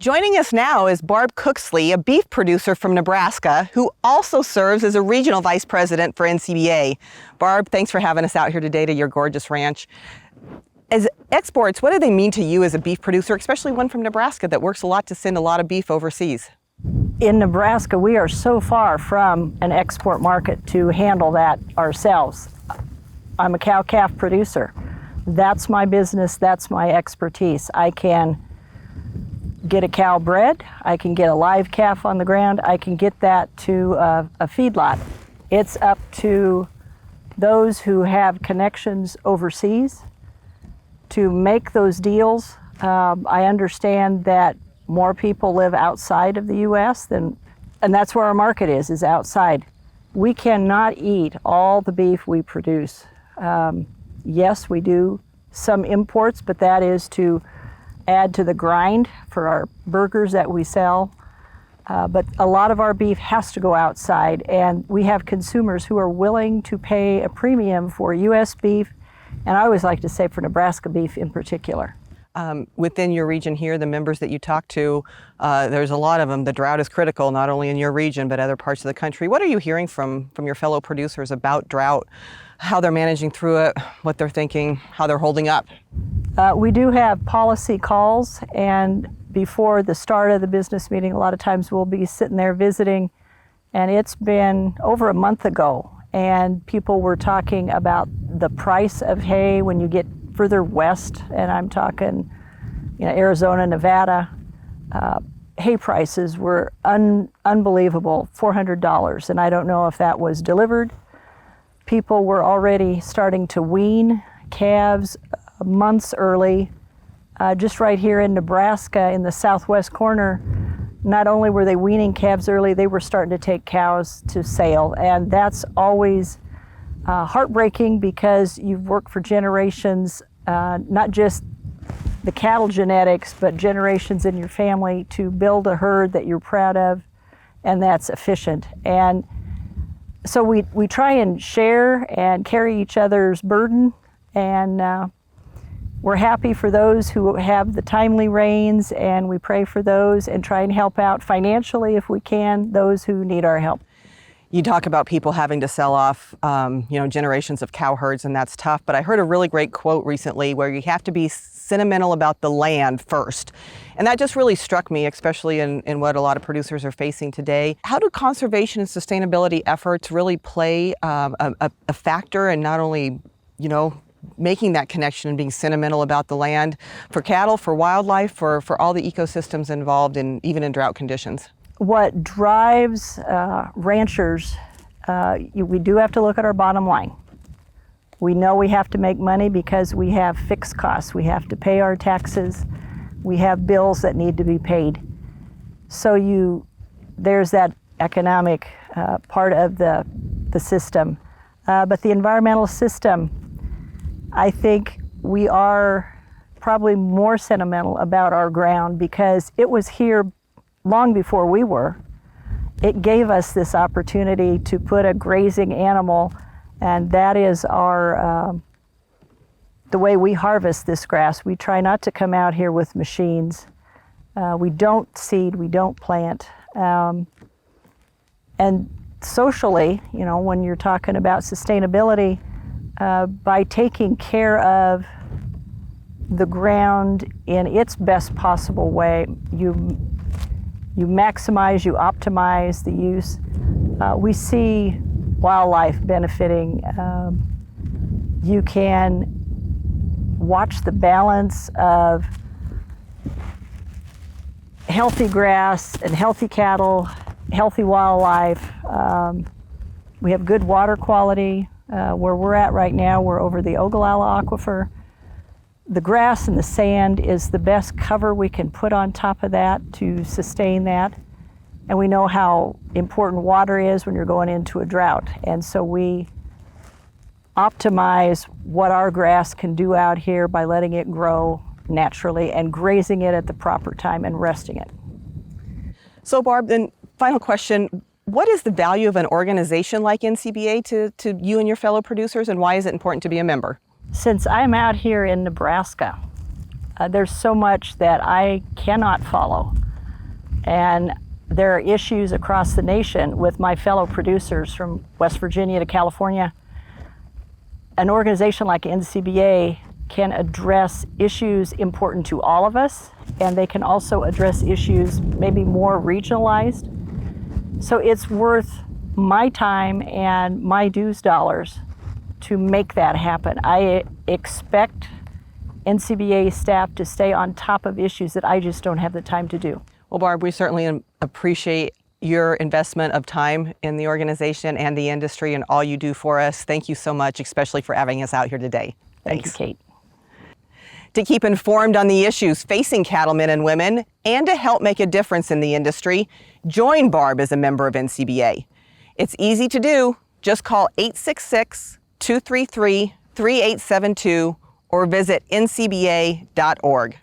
Joining us now is Barb Cooksley, a beef producer from Nebraska, who also serves as a regional vice president for NCBA. Barb, thanks for having us out here today to your gorgeous ranch. As exports, what do they mean to you as a beef producer, especially one from Nebraska that works a lot to send a lot of beef overseas? In Nebraska, we are so far from an export market to handle that ourselves. I'm a cow-calf producer. That's my business, that's my expertise. I can get a cow bred, I can get a live calf on the ground, I can get that to a feedlot. It's up to those who have connections overseas to make those deals. I understand that more people live outside of the U.S. and that's where our market is outside. We cannot eat all the beef we produce. Yes, we do some imports, but that is to add to the grind for our burgers that we sell. But a lot of our beef has to go outside, and we have consumers who are willing to pay a premium for U.S. beef, and I always like to say for Nebraska beef in particular. Within your region here, the members that you talk to, there's a lot of them. The drought is critical, not only in your region, but other parts of the country. What are you hearing from your fellow producers about drought, how they're managing through it, what they're thinking, how they're holding up? We do have policy calls, and before the start of the business meeting, a lot of times we'll be sitting there visiting, and it's been over a month ago, and people were talking about the price of hay when you get further west, and I'm talking, Arizona, Nevada. Hay prices were unbelievable, $400, and I don't know if that was delivered. People were already starting to wean calves months early. Just right here in Nebraska, in the southwest corner, not only were they weaning calves early, they were starting to take cows to sale, and that's always heartbreaking because you've worked for generations, not just the cattle genetics, but generations in your family to build a herd that you're proud of and that's efficient. And so we try and share and carry each other's burden, and we're happy for those who have the timely rains, and we pray for those and try and help out financially if we can, those who need our help. You talk about people having to sell off, generations of cow herds, and that's tough. But I heard a really great quote recently where you have to be sentimental about the land first. And that just really struck me, especially in what a lot of producers are facing today. How do conservation and sustainability efforts really play a factor in not only, making that connection and being sentimental about the land for cattle, for wildlife, for all the ecosystems involved, even in drought conditions? What drives ranchers, we do have to look at our bottom line. We know we have to make money because we have fixed costs. We have to pay our taxes. We have bills that need to be paid. So there's that economic part of the system. But the environmental system, I think we are probably more sentimental about our ground because it was here long before we were. It gave us this opportunity to put a grazing animal, and that is the way we harvest this grass. We try not to come out here with machines. We don't seed, we don't plant. And socially, when you're talking about sustainability, by taking care of the ground in its best possible way, you maximize, you optimize the use. We see wildlife benefiting. You can watch the balance of healthy grass and healthy cattle, healthy wildlife. We have good water quality. Where we're at right now, we're over the Ogallala Aquifer. The grass and the sand is the best cover we can put on top of that to sustain that. And we know how important water is when you're going into a drought. And so we optimize what our grass can do out here by letting it grow naturally and grazing it at the proper time and resting it. So Barb, then final question, what is the value of an organization like NCBA to you and your fellow producers, and why is it important to be a member? Since I'm out here in Nebraska, there's so much that I cannot follow. And there are issues across the nation with my fellow producers from West Virginia to California. An organization like NCBA can address issues important to all of us, and they can also address issues maybe more regionalized. So it's worth my time and my dues dollars to make that happen. I expect NCBA staff to stay on top of issues that I just don't have the time to do. Well, Barb, we certainly appreciate your investment of time in the organization and the industry and all you do for us. Thank you so much, especially for having us out here today. Thank you, Kate. To keep informed on the issues facing cattlemen and women and to help make a difference in the industry, join Barb as a member of NCBA. It's easy to do. Just call 866-233-3872 or visit ncba.org.